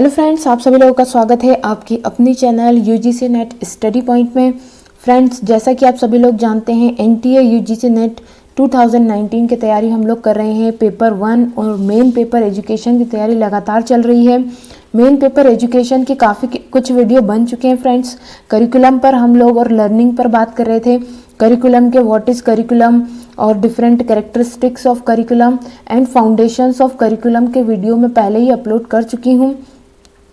Hello friends, आप सभी लोगों का स्वागत है आपकी अपनी channel UGC net study point में। फ्रेंड्स, जैसा कि आप सभी लोग जानते हैं एनटीए यूजीसी नेट 2019 की तैयारी हम लोग कर रहे हैं। पेपर 1 और मेन पेपर एजुकेशन की तैयारी लगातार चल रही है। मेन पेपर एजुकेशन की काफ़ी कुछ वीडियो बन चुके हैं फ्रेंड्स। करिकुलम पर हम लोग और लर्निंग पर बात कर रहे थे। करिकुलम के व्हाट इज़ करिकुलम और different characteristics of curriculum and foundations of curriculum के वीडियो मैं पहले ही अपलोड कर चुकी हूँ।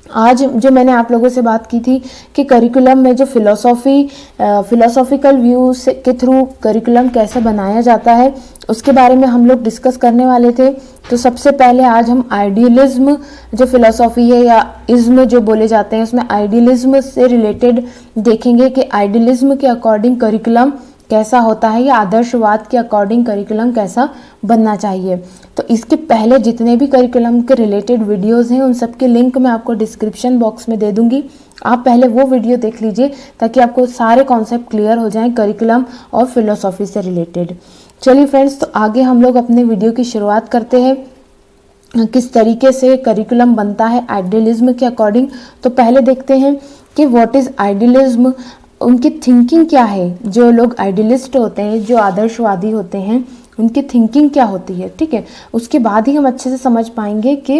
आज जो मैंने आप लोगों से बात की थी कि करिकुलम में जो फिलोसॉफिकल व्यूज के थ्रू करिकुलम कैसे बनाया जाता है उसके बारे में हम लोग डिस्कस करने वाले थे। तो सबसे पहले आज हम आइडियलिज्म जो फिलोसॉफी है या इज्म जो बोले जाते हैं उसमें आइडियलिज्म से रिलेटेड देखेंगे कि आइडियलिज्म के अकॉर्डिंग करिकुलम कैसा होता है या आदर्शवाद के अकॉर्डिंग करिकुलम कैसा बनना चाहिए। तो इसके पहले जितने भी करिकुलम के रिलेटेड वीडियोस हैं उन सब के लिंक मैं आपको डिस्क्रिप्शन बॉक्स में दे दूंगी। आप पहले वो वीडियो देख लीजिए ताकि आपको सारे कॉन्सेप्ट क्लियर हो जाएं करिकुलम और फिलोसॉफी से रिलेटेड। चलिए फ्रेंड्स, तो आगे हम लोग अपने वीडियो की शुरुआत करते हैं। किस तरीके से करिकुलम बनता है आइडियलिज्म के अकॉर्डिंग। तो पहले देखते हैं कि व्हाट इज़ आइडियलिज्म, उनकी थिंकिंग क्या है। जो लोग आइडियलिस्ट होते हैं, जो आदर्शवादी होते हैं, उनकी थिंकिंग क्या होती है, ठीक है। उसके बाद ही हम अच्छे से समझ पाएंगे कि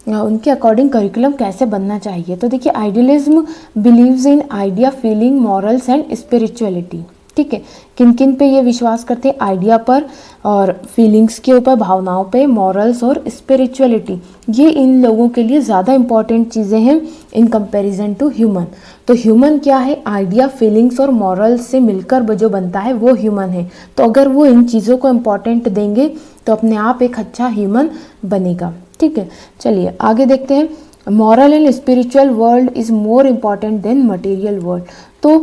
उनके अकॉर्डिंग करिकुलम कैसे बनना चाहिए। तो देखिए, idealism believes in idea, feeling, morals and spirituality, ठीक है। किन किन पे ये विश्वास करते हैं? आइडिया पर और फीलिंग्स के ऊपर, भावनाओं पे, मॉरल्स और स्पिरिचुअलिटी। ये इन लोगों के लिए ज़्यादा इंपॉर्टेंट चीज़ें हैं इन कंपैरिजन टू ह्यूमन। तो ह्यूमन क्या है? आइडिया, फीलिंग्स और मॉरल्स से मिलकर जो बनता है वो ह्यूमन है। तो अगर वो इन चीज़ों को इम्पॉर्टेंट देंगे तो अपने आप एक अच्छा ह्यूमन बनेगा, ठीक है। चलिए आगे देखते हैं। Moral and spiritual world is more important than material world. तो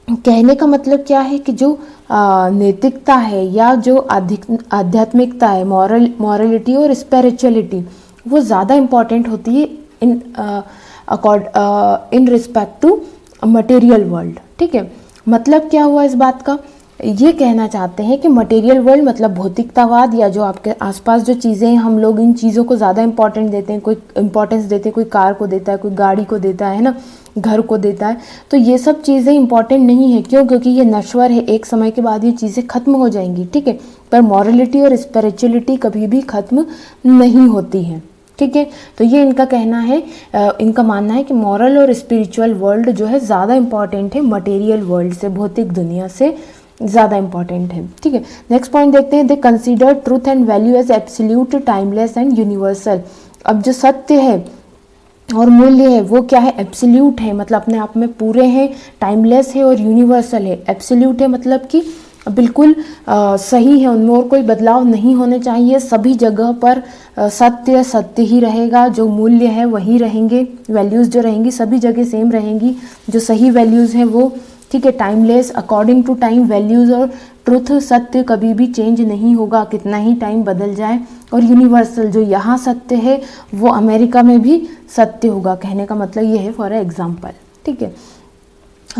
कहने का मतलब क्या है कि जो नैतिकता है या जो आध्यात्मिकता है, मॉरलिटी और स्पिरिचुअलिटी, वो ज़्यादा इम्पॉर्टेंट होती है in respect to material world, ठीक है। मतलब क्या हुआ इस बात का? ये कहना चाहते हैं कि मटेरियल वर्ल्ड मतलब भौतिकतावाद या जो आपके आसपास जो चीज़ें हैं, हम लोग इन चीज़ों को ज़्यादा इंपॉर्टेंट देते हैं। कोई इंपॉर्टेंस देते हैं, कोई कार को देता है, कोई गाड़ी को देता है ना, घर को देता है। तो ये सब चीज़ें इंपॉर्टेंट नहीं है। क्यों? क्योंकि ये नश्वर है, एक समय के बाद ये चीज़ें ख़त्म हो जाएंगी, ठीक है। पर मॉरलिटी और स्पिरिचुअलिटी कभी भी ख़त्म नहीं होती हैं, ठीक है। तो ये इनका कहना है, इनका मानना है कि मॉरल और स्पिरिचुअल वर्ल्ड जो है ज़्यादा इंपॉर्टेंट है मटेरियल वर्ल्ड से, भौतिक दुनिया से ज़्यादा इंपॉर्टेंट है, ठीक है। नेक्स्ट पॉइंट देखते हैं। They consider truth and value as absolute, timeless and universal. अब जो सत्य है और मूल्य है वो क्या है? एब्सोल्यूट है, मतलब अपने आप में पूरे हैं, टाइमलेस है और यूनिवर्सल है। एब्सोल्यूट है मतलब कि बिल्कुल सही है, उनमें और कोई बदलाव नहीं होने चाहिए। सभी जगह पर सत्य सत्य ही रहेगा, जो मूल्य है वही रहेंगे, वैल्यूज़ जो रहेंगी सभी जगह सेम रहेंगी, जो सही वैल्यूज़ हैं वो, ठीक है। Timeless, according to time values और ट्रुथ, सत्य कभी भी चेंज नहीं होगा कितना ही टाइम बदल जाए। और यूनिवर्सल, जो यहाँ सत्य है वो अमेरिका में भी सत्य होगा। कहने का मतलब ये है फॉर एग्जाम्पल, ठीक है।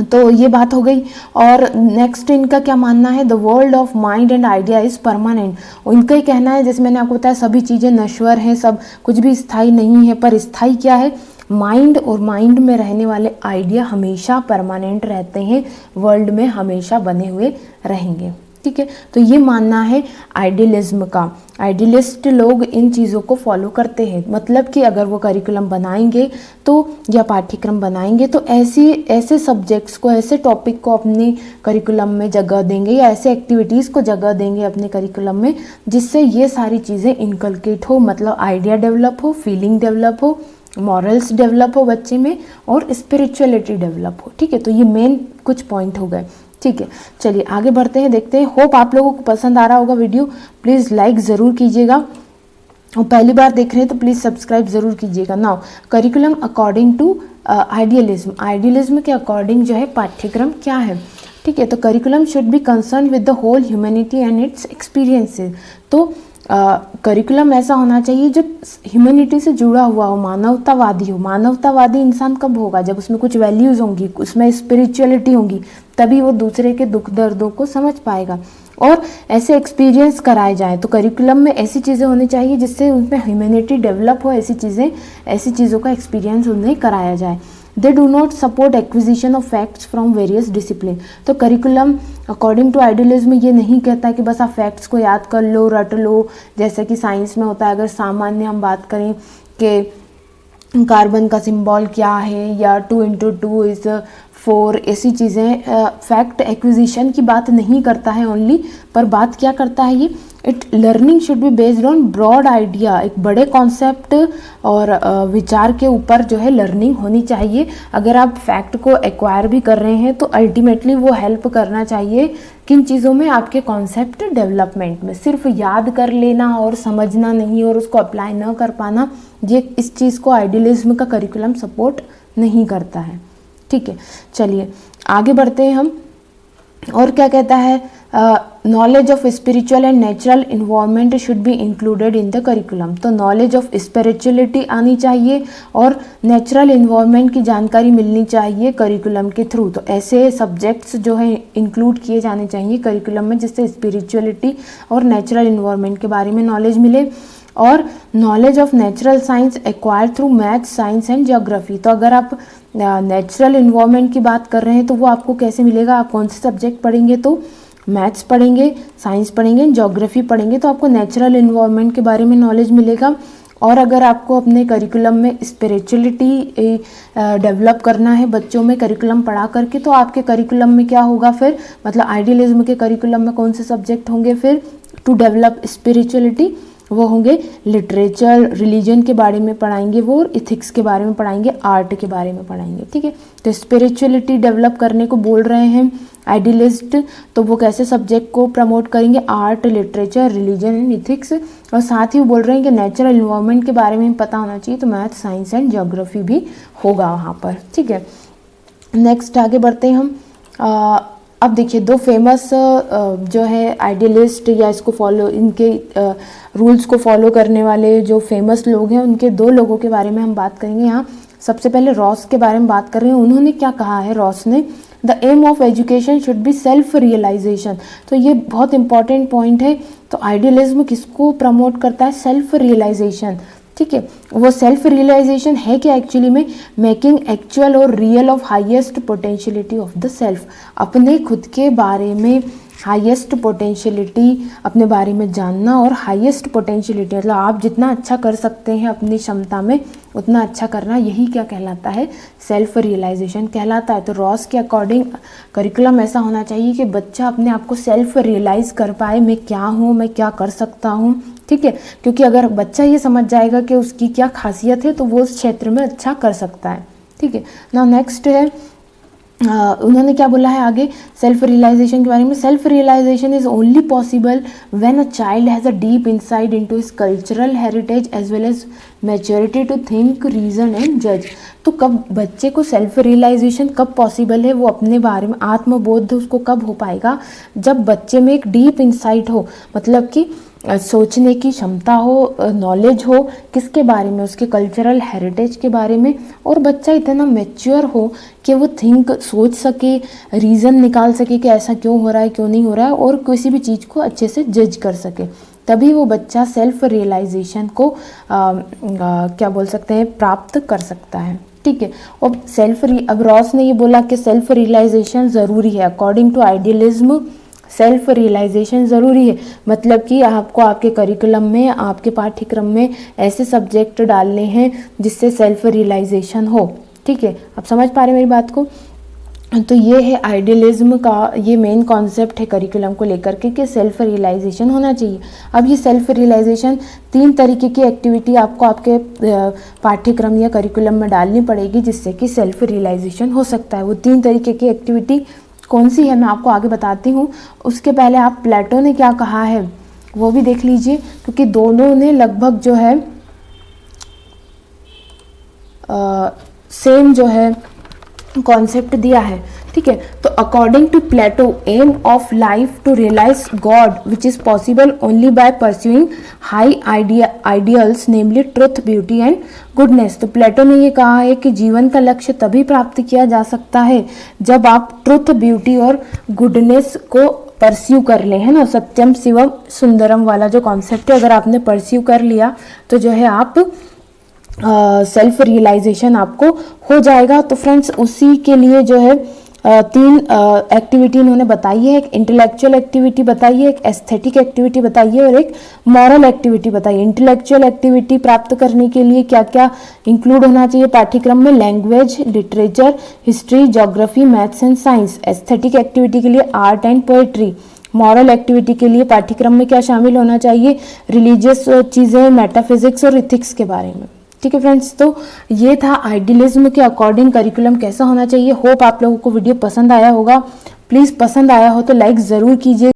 तो ये बात हो गई। और नेक्स्ट इनका क्या मानना है? The world of mind and idea is permanent. इनका ही कहना है, जैसे मैंने आपको बताया, सभी चीज़ें नश्वर हैं, सब कुछ भी स्थायी नहीं है। पर स्थायी क्या है? माइंड, और माइंड में रहने वाले आइडिया हमेशा परमानेंट रहते हैं, वर्ल्ड में हमेशा बने हुए रहेंगे, ठीक है। तो ये मानना है आइडियलिज्म का। आइडियलिस्ट लोग इन चीज़ों को फॉलो करते हैं। मतलब कि अगर वो करिकुलम बनाएंगे तो या पाठ्यक्रम बनाएंगे तो ऐसे सब्जेक्ट्स को, ऐसे टॉपिक को अपने करिकुलम में जगह देंगे या ऐसे एक्टिविटीज़ को जगह देंगे अपने करिकुलम में जिससे ये सारी चीज़ें इनकलकेट हो, मतलब आइडिया डेवलप हो, फीलिंग डेवलप हो, मॉरल्स डेवलप हो बच्चे में और स्पिरिचुअलिटी डेवलप हो, ठीक है। तो ये मेन कुछ पॉइंट हो गए, ठीक है। चलिए आगे बढ़ते हैं, देखते हैं। होप आप लोगों को पसंद आ रहा होगा वीडियो। प्लीज़ लाइक ज़रूर कीजिएगा और पहली बार देख रहे हैं तो प्लीज़ सब्सक्राइब ज़रूर कीजिएगा। Now curriculum according to idealism, idealism के अकॉर्डिंग जो है पाठ्यक्रम क्या है, ठीक है। तो curriculum should be concern with the whole humanity and its experiences. तो करिकुलम ऐसा होना चाहिए जो ह्यूमैनिटी से जुड़ा हुआ हो, मानवतावादी हो। मानवतावादी इंसान कब होगा? जब उसमें कुछ वैल्यूज़ होंगी, उसमें स्पिरिचुअलिटी होंगी, तभी वो दूसरे के दुख दर्दों को समझ पाएगा। और ऐसे एक्सपीरियंस कराए जाएँ। तो करिकुलम में ऐसी चीज़ें होनी चाहिए जिससे उनमें ह्यूमैनिटी डेवलप हो, ऐसी चीज़ों का एक्सपीरियंस उन्हें कराया जाए। They do not support acquisition of facts from various discipline. तो करिकुलम अकॉर्डिंग टू आइडियलिज्म ये नहीं कहता है कि बस आप फैक्ट्स को याद कर लो, रट लो, जैसे कि साइंस में होता है। अगर सामान्य हम बात करें कि कार्बन का सिंबल क्या है या 2 × 2 इज़ 4, ऐसी चीज़ें फैक्ट एक्विजिशन की बात नहीं करता है ओनली, पर बात क्या करता है ये, it learning should be based on broad idea, एक बड़े कॉन्सेप्ट और विचार के ऊपर जो है लर्निंग होनी चाहिए। अगर आप फैक्ट को एक्वायर भी कर रहे हैं तो अल्टीमेटली वो हेल्प करना चाहिए किन चीज़ों में, आपके कॉन्सेप्ट डेवलपमेंट में। सिर्फ याद कर लेना और समझना नहीं और उसको अप्लाई न कर पाना, ये इस चीज़ को आइडियलिज्म का करिकुलम सपोर्ट नहीं करता है। ठीक है, चलिए आगे बढ़ते हैं हम। और क्या कहता है, knowledge of spiritual and natural environment should be included in the curriculum. तो नॉलेज ऑफ स्पिरिचुअलिटी आनी चाहिए और नेचुरल इन्वायरमेंट की जानकारी मिलनी चाहिए करिकुलम के थ्रू। तो ऐसे सब्जेक्ट्स जो है इंक्लूड किए जाने चाहिए करिकुलम में जिससे स्पिरिचुअलिटी और नेचुरल इन्वायरमेंट के बारे में नॉलेज मिले। और knowledge of natural science acquire through math, science and geography. तो अगर आप नेचुरल इन्वायरमेंट की बात कर रहे हैं तो वो आपको कैसे मिलेगा, आप कौन से सब्जेक्ट पढ़ेंगे, तो मैथ्स पढ़ेंगे, साइंस पढ़ेंगे, ज्योग्राफी पढ़ेंगे, तो आपको नेचुरल इन्वायरमेंट के बारे में नॉलेज मिलेगा। और अगर आपको अपने करिकुलम में स्पिरिचुअलिटी डेवलप करना है बच्चों में करिकुलम पढ़ा करके, तो आपके करिकुलम में क्या होगा फिर, मतलब आइडियलिज्म के करिकुलम में कौन से सब्जेक्ट होंगे फिर टू डेवलप स्पिरिचुअलिटी, वो होंगे लिटरेचर, रिलीजन के बारे में पढ़ाएंगे वो, और इथिक्स के बारे में पढ़ाएंगे, आर्ट के बारे में पढ़ाएंगे। ठीक है, तो स्पिरिचुअलिटी डेवलप करने को बोल रहे हैं आइडियलिस्ट, तो वो कैसे सब्जेक्ट को प्रमोट करेंगे, art, literature, religion and ethics. और साथ ही वो बोल रहे हैं कि नेचुरल इन्वायरमेंट के बारे में पता होना चाहिए, तो मैथ, साइंस एंड ज्योग्राफी भी होगा वहाँ पर। ठीक है, नेक्स्ट आगे बढ़ते हैं हम। अब देखिए दो फेमस जो है आइडियलिस्ट या इसको फॉलो, इनके रूल्स को फॉलो करने वाले जो फेमस लोग हैं, उनके दो लोगों के बारे में हम बात करेंगे यहाँ। सबसे पहले रॉस के बारे में बात कर रहे हैं। उन्होंने क्या कहा है रॉस ने, the aim of education should be self realization. तो ये बहुत इंपॉर्टेंट पॉइंट है। तो आइडियलिज्म किसको प्रमोट करता है, सेल्फ रियलाइजेशन। ठीक है, वो सेल्फ रियलाइजेशन है कि एक्चुअली में मेकिंग एक्चुअल और real of highest potentiality of the self, अपने खुद के बारे में हाईएस्ट पोटेंशियलिटी, अपने बारे में जानना, और हाईएस्ट पोटेंशियलिटी मतलब आप जितना अच्छा कर सकते हैं अपनी क्षमता में उतना अच्छा करना, यही क्या कहलाता है, सेल्फ रियलाइजेशन कहलाता है। तो रॉस के अकॉर्डिंग करिकुलम ऐसा होना चाहिए कि बच्चा अपने आप को सेल्फ रियलाइज कर पाए, मैं क्या हूँ, मैं क्या कर सकता हूँ। ठीक है, क्योंकि अगर बच्चा ये समझ जाएगा कि उसकी क्या खासियत है तो वो उस क्षेत्र में अच्छा कर सकता है। ठीक है, नाउ नेक्स्ट है उन्होंने क्या बोला है आगे सेल्फ रियलाइजेशन के बारे में। Self realization is only possible when a child has a deep insight into his cultural heritage as well as maturity to think, reason and जज। तो कब बच्चे को सेल्फ रियलाइजेशन कब पॉसिबल है, वो अपने बारे में आत्मबोध उसको कब हो पाएगा, जब बच्चे में एक डीप इंसाइट हो, मतलब कि सोचने की क्षमता हो, नॉलेज हो किसके बारे में, उसके कल्चरल हेरिटेज के बारे में, और बच्चा इतना मैच्योर हो कि वो सोच सके, रीज़न निकाल सके कि ऐसा क्यों हो रहा है, क्यों नहीं हो रहा है, और किसी भी चीज़ को अच्छे से जज कर सके, तभी वो बच्चा सेल्फ रियलाइजेशन को क्या बोल सकते हैं, प्राप्त कर सकता है। ठीक है, और अब रॉस ने ये बोला कि सेल्फ रियलाइजेशन ज़रूरी है। According to idealism self realization ज़रूरी है, मतलब कि आपको आपके करिकुलम में, आपके पाठ्यक्रम में ऐसे सब्जेक्ट डालने हैं जिससे सेल्फ रियलाइजेशन हो। ठीक है, आप समझ पा रहे हैं मेरी बात को। तो ये है आइडियलिज्म का, ये मेन कॉन्सेप्ट है करिकुलम को लेकर के कि सेल्फ रियलाइजेशन होना चाहिए। अब ये सेल्फ रियलाइजेशन 3 तरीके की एक्टिविटी आपको आपके पाठ्यक्रम या करिकुलम में डालनी पड़ेगी जिससे कि सेल्फ रियलाइजेशन हो सकता है। वो 3 तरीके की एक्टिविटी कौन सी है मैं आपको आगे बताती हूँ। उसके पहले आप प्लेटो ने क्या कहा है वो भी देख लीजिए, क्योंकि दोनों ने लगभग जो है सेम जो है कॉन्सेप्ट दिया है। ठीक है, तो according to Plato aim of life to realize God which is possible only by pursuing high ideals namely truth, beauty and goodness. तो प्लेटो ने ये कहा है कि जीवन का लक्ष्य तभी प्राप्त किया जा सकता है जब आप ट्रुथ, ब्यूटी और गुडनेस को परस्यू कर लें, है ना, सत्यम शिवम सुंदरम वाला जो कॉन्सेप्ट है, अगर आपने परस्यू कर लिया तो जो है आप सेल्फ रियलाइजेशन आपको हो जाएगा। तो फ्रेंड्स उसी के लिए जो है तीन एक्टिविटी इन्होंने बताई है, एक इंटेलेक्चुअल एक्टिविटी बताई है, एक एस्थेटिक एक्टिविटी बताई है और एक मॉरल एक्टिविटी बताई है। इंटेलेक्चुअल एक्टिविटी प्राप्त करने के लिए क्या क्या इंक्लूड होना चाहिए पाठ्यक्रम में? Language, literature, history, geography, maths and science. Aesthetic activity के लिए art and poetry. Moral activity के लिए पाठ्यक्रम में क्या शामिल होना चाहिए? रिलीजियस चीज़ें, मेटाफिजिक्स और इथिक्स के बारे में। ठीक है फ्रेंड्स, तो ये था आइडियलिज्म के अकॉर्डिंग करिकुलम कैसा होना चाहिए। होप आप लोगों को वीडियो पसंद आया होगा। प्लीज़ पसंद आया हो तो लाइक ज़रूर कीजिए।